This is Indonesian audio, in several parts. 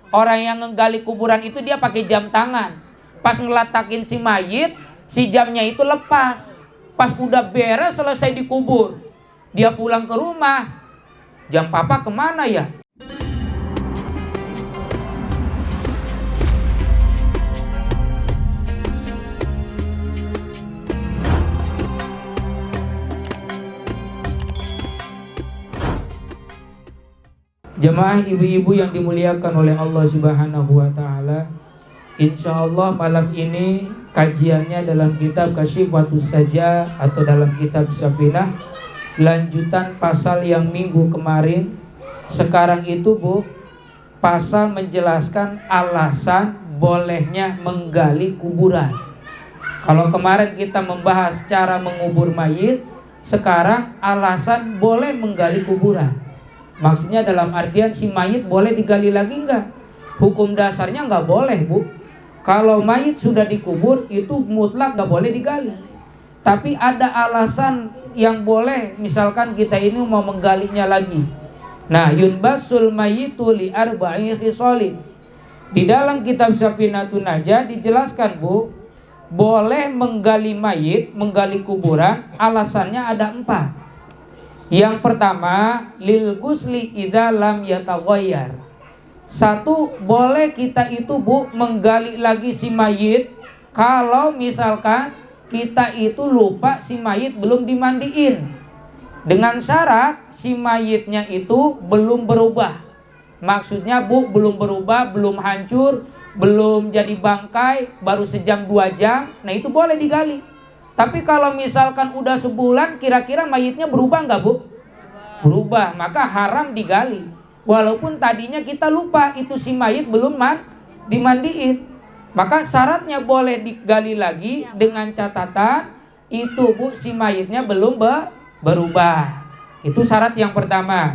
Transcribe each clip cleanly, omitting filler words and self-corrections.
Orang yang ngegali kuburan itu dia pakai jam tangan. Pas ngelatakin si mayit, si jamnya itu lepas. Pas udah beres selesai dikubur, dia pulang ke rumah, jam papa kemana ya? Jemaah ibu-ibu yang dimuliakan oleh Allah Subhanahu wa taala, insyaallah malam ini kajiannya dalam kitab Kasyifatus Saja atau dalam kitab Safinah, lanjutan pasal yang minggu kemarin. Sekarang itu Bu, pasal menjelaskan alasan bolehnya menggali kuburan. Kalau kemarin kita membahas cara mengubur mayit, sekarang alasan boleh menggali kuburan. Maksudnya dalam artian si mayit boleh digali lagi enggak? Hukum dasarnya enggak boleh Bu. Kalau mayit sudah dikubur itu mutlak enggak boleh digali. Tapi ada alasan yang boleh, misalkan kita ini mau menggalinya lagi. Nah, yunbasul mayitu li arba'i khisalin. Di dalam kitab Safinatun Najah dijelaskan Bu, boleh menggali mayit, menggali kuburan, alasannya ada 4. Yang pertama, lil gusli idza lam yataghayyar. 1, boleh kita itu Bu menggali lagi si mayit kalau misalkan kita itu lupa si mayit belum dimandiin. Dengan syarat si mayitnya itu belum berubah. Maksudnya Bu, belum berubah, belum hancur, belum jadi bangkai, baru sejam 2 jam, nah itu boleh digali. Tapi kalau misalkan udah sebulan, kira-kira mayitnya berubah nggak Bu? Berubah, maka haram digali. Walaupun tadinya kita lupa itu si mayit belum dimandiin. Maka syaratnya boleh digali lagi dengan catatan itu Bu, si mayitnya belum berubah. Itu syarat yang pertama.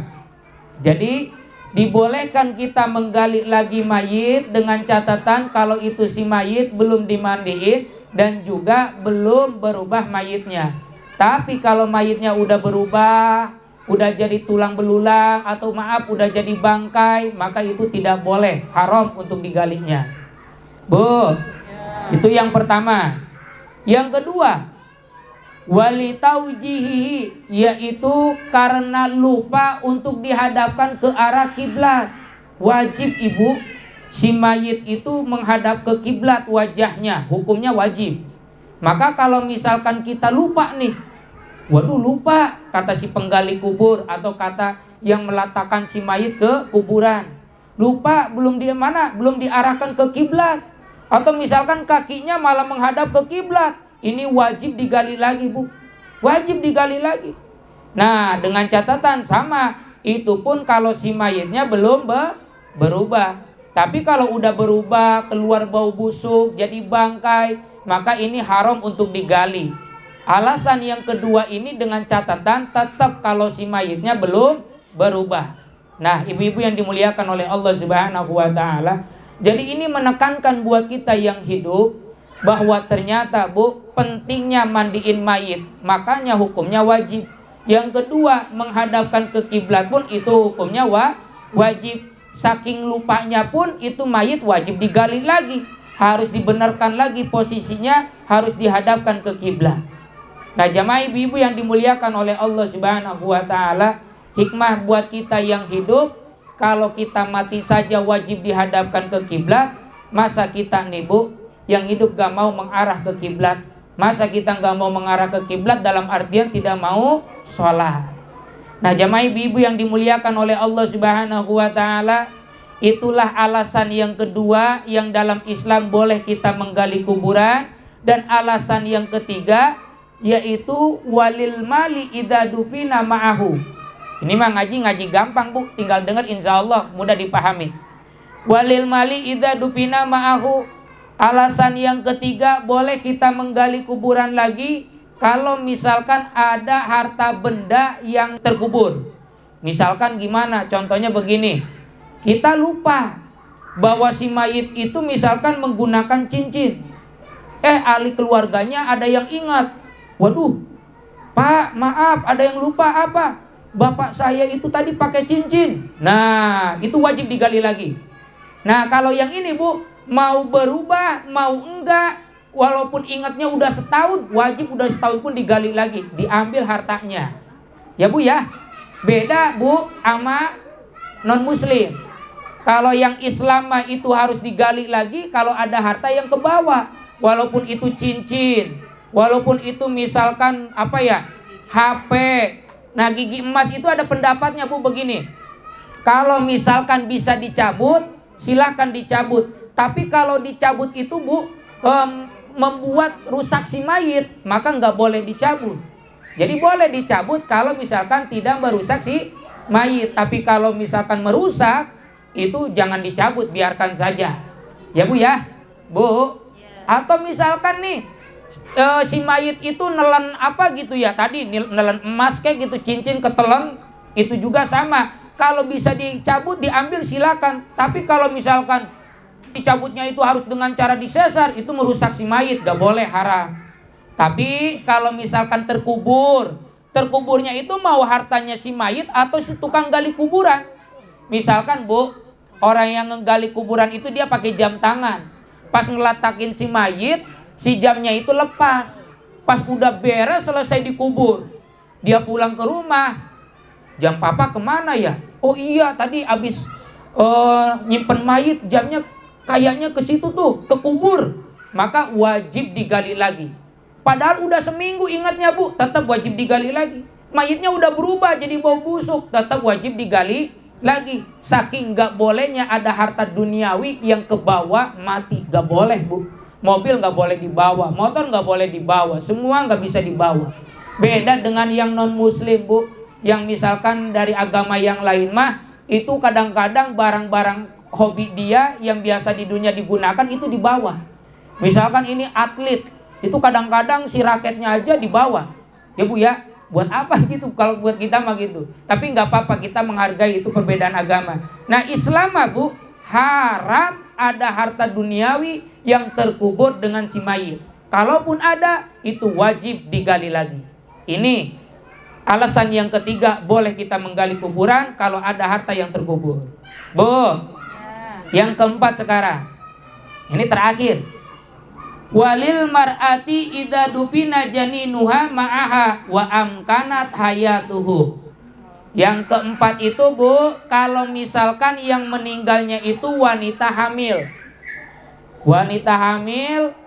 Jadi dibolehkan kita menggali lagi mayit dengan catatan kalau itu si mayit belum dimandiin dan juga belum berubah mayitnya. Tapi kalau mayitnya udah berubah, udah jadi tulang belulang atau maaf udah jadi bangkai, maka itu tidak boleh, haram untuk digalinya. Bu, itu yang pertama. Yang kedua, wali taujihihi, yaitu karena lupa untuk dihadapkan ke arah kiblat. Wajib Ibu, si mayit itu menghadap ke kiblat wajahnya, hukumnya wajib. Maka kalau misalkan kita lupa nih, waduh lupa, kata si penggali kubur atau kata yang meletakkan si mayit ke kuburan, lupa belum diarahkan ke kiblat, atau misalkan kakinya malah menghadap ke kiblat, ini wajib digali lagi Bu, wajib digali lagi. Nah dengan catatan sama, itu pun kalau si mayitnya belum berubah. Tapi kalau udah berubah, keluar bau busuk, jadi bangkai, maka ini haram untuk digali. Alasan yang kedua ini dengan catatan tetap kalau si mayitnya belum berubah. Nah ibu-ibu yang dimuliakan oleh Allah Subhanahu wa ta'ala, jadi ini menekankan buat kita yang hidup bahwa ternyata Bu, pentingnya mandiin mayit, makanya hukumnya wajib. Yang kedua, menghadapkan ke kiblat pun itu hukumnya wajib. Saking lupanya pun itu mayit wajib digali lagi, harus dibenarkan lagi posisinya, harus dihadapkan ke kiblat. Nah jamaah ibu-ibu yang dimuliakan oleh Allah Subhanahu wa ta'ala, hikmah buat kita yang hidup, kalau kita mati saja wajib dihadapkan ke kiblat, masa kita nih Bu yang hidup gak mau mengarah ke kiblat? Masa kita gak mau mengarah ke kiblat dalam artian tidak mau sholat? Nah jamaah ibu-ibu yang dimuliakan oleh Allah Subhanahu wa ta'ala, itulah alasan yang kedua yang dalam Islam boleh kita menggali kuburan. Dan alasan yang ketiga yaitu walil mali idza dufina ma'ahu. Ini mah ngaji gampang Bu, tinggal dengar insyaallah mudah dipahami. Walil mali idza dufina ma'ahu. Alasan yang ketiga boleh kita menggali kuburan lagi kalau misalkan ada harta benda yang terkubur. Misalkan gimana? Contohnya begini, kita lupa bahwa si mayit itu misalkan menggunakan cincin. Ahli keluarganya ada yang ingat, waduh Pak maaf ada yang lupa apa? Bapak saya itu tadi pakai cincin. Nah itu wajib digali lagi. Nah kalau yang ini Bu, mau berubah mau enggak, walaupun ingatnya udah setahun, wajib udah setahun pun digali lagi, diambil hartanya. Ya Bu ya. Beda Bu sama non muslim. Kalau yang Islam mah itu harus digali lagi kalau ada harta yang ke bawah, walaupun itu cincin, walaupun itu misalkan apa ya, HP. Nah gigi emas itu ada pendapatnya Bu begini, kalau misalkan bisa dicabut silahkan dicabut, tapi kalau dicabut itu Bu membuat rusak si mayit, maka nggak boleh dicabut. Jadi boleh dicabut kalau misalkan tidak merusak si mayit, tapi kalau misalkan merusak itu jangan dicabut, biarkan saja. Ya Bu ya, Bu. Atau misalkan nih si mayit itu nelen apa gitu ya, tadi nelen emas kayak gitu, cincin ketelen, itu juga sama. Kalau bisa dicabut diambil silakan, tapi kalau misalkan dicabutnya itu harus dengan cara disesar, itu merusak si mayit, gak boleh, haram. Tapi kalau misalkan terkuburnya itu mau hartanya si mayit atau si tukang gali kuburan. Misalkan Bu, orang yang ngegali kuburan itu dia pakai jam tangan, pas ngelatakin si mayit, si jamnya itu lepas. Pas udah beres selesai dikubur, dia pulang ke rumah, jam papa kemana ya? Oh iya tadi abis nyimpen mayit, jamnya kayaknya ke situ tuh, ke kubur. Maka wajib digali lagi. Padahal udah seminggu ingatnya Bu, tetap wajib digali lagi. Mayitnya udah berubah jadi bau busuk, tetap wajib digali lagi. Saking gak bolehnya ada harta duniawi yang ke bawah mati, gak boleh Bu. Mobil gak boleh dibawa, motor gak boleh dibawa, semua gak bisa dibawa. Beda dengan yang non muslim Bu, yang misalkan dari agama yang lain mah, itu kadang-kadang barang-barang hobi dia yang biasa di dunia digunakan itu dibawa. Misalkan ini atlet, itu kadang-kadang si raketnya aja dibawa. Ya Bu ya, buat apa gitu? Kalau buat kita mah gitu. Tapi nggak apa-apa, kita menghargai itu perbedaan agama. Nah Islam mah Bu, haram ada harta duniawi yang terkubur dengan si mayit. Kalaupun ada, itu wajib digali lagi. Ini alasan yang ketiga, boleh kita menggali kuburan kalau ada harta yang terkubur. Bu, yang keempat sekarang, ini terakhir. Walil mar'ati idza dufina janinuha ma'aha wa amkanat hayatuhu. Yang keempat itu Bu, kalau misalkan yang meninggalnya itu wanita hamil. Wanita hamil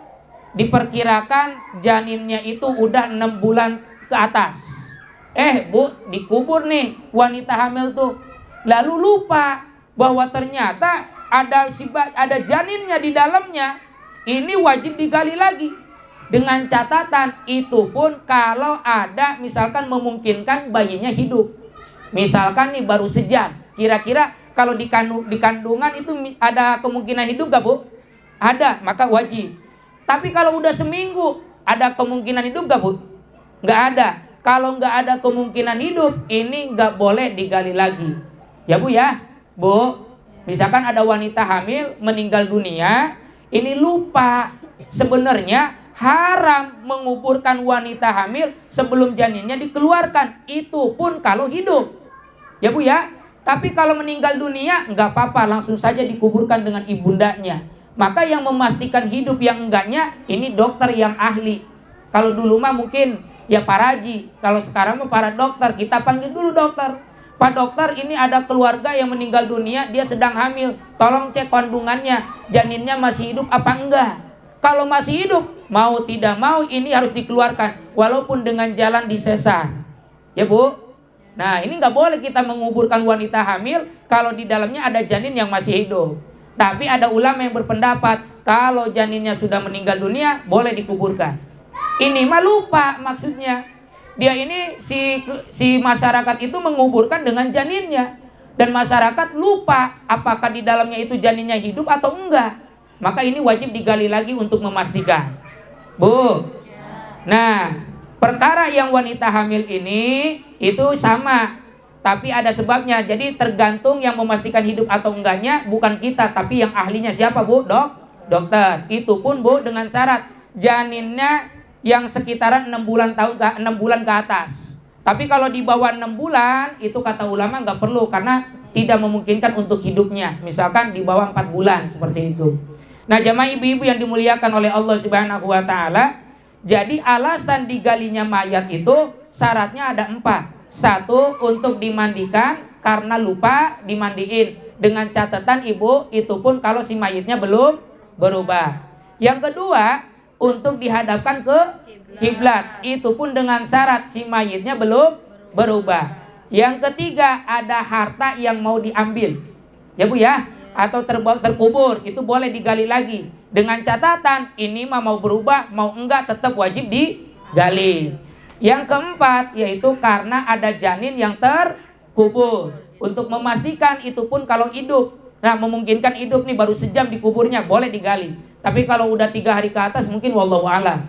diperkirakan janinnya itu udah 6 bulan ke atas. Bu, dikubur nih wanita hamil tuh. Lalu lupa bahwa ternyata ada janinnya di dalamnya. Ini wajib digali lagi. Dengan catatan itu pun kalau ada misalkan memungkinkan bayinya hidup. Misalkan nih baru sejam, kira-kira kalau di kandungan itu ada kemungkinan hidup gak Bu? Ada, maka wajib. Tapi kalau udah seminggu, ada kemungkinan hidup gak Bu? Gak ada. Kalau gak ada kemungkinan hidup, ini gak boleh digali lagi. Ya Bu ya, Bu. Misalkan ada wanita hamil meninggal dunia, ini lupa, sebenarnya haram menguburkan wanita hamil sebelum janinnya dikeluarkan. Itu pun kalau hidup. Ya Bu ya. Tapi kalau meninggal dunia nggak apa-apa, langsung saja dikuburkan dengan ibundanya. Maka yang memastikan hidup yang enggaknya ini dokter yang ahli. Kalau dulu mah mungkin ya Pak Raji, kalau sekarang mah para dokter, kita panggil dulu dokter. Pak dokter, ini ada keluarga yang meninggal dunia, dia sedang hamil, tolong cek kandungannya, janinnya masih hidup apa enggak. Kalau masih hidup, mau tidak mau ini harus dikeluarkan, walaupun dengan jalan disesar. Ya Bu. Nah ini nggak boleh kita menguburkan wanita hamil kalau di dalamnya ada janin yang masih hidup. Tapi ada ulama yang berpendapat kalau janinnya sudah meninggal dunia boleh dikuburkan. Ini mah lupa maksudnya. Dia ini si masyarakat itu menguburkan dengan janinnya, dan masyarakat lupa apakah di dalamnya itu janinnya hidup atau enggak. Maka ini wajib digali lagi untuk memastikan. Bu. Nah, perkara yang wanita hamil ini itu sama, tapi ada sebabnya. Jadi tergantung yang memastikan hidup atau enggaknya bukan kita, tapi yang ahlinya siapa Bu? Dokter. Itu pun Bu dengan syarat janinnya yang sekitaran 6 bulan ke atas. Tapi kalau di bawah 6 bulan itu kata ulama nggak perlu, karena tidak memungkinkan untuk hidupnya, misalkan di bawah 4 bulan seperti itu. Nah, jamaah ibu-ibu yang dimuliakan oleh Allah Subhanahu wa taala, jadi alasan digalinya mayat itu syaratnya ada 4. 1, untuk dimandikan karena lupa dimandiin, dengan catatan ibu itu pun kalau si mayitnya belum berubah. Yang kedua, untuk dihadapkan ke kiblat, itu pun dengan syarat si mayitnya belum berubah. Yang ketiga, ada harta yang mau diambil, ya Bu ya, atau terkubur, itu boleh digali lagi. Dengan catatan ini mah mau berubah, mau enggak tetap wajib digali. Yang keempat, yaitu karena ada janin yang terkubur. Untuk memastikan itu pun kalau hidup, nah memungkinkan hidup nih baru sejam dikuburnya, boleh digali. Tapi kalau udah 3 hari ke atas mungkin wallahu a'lam.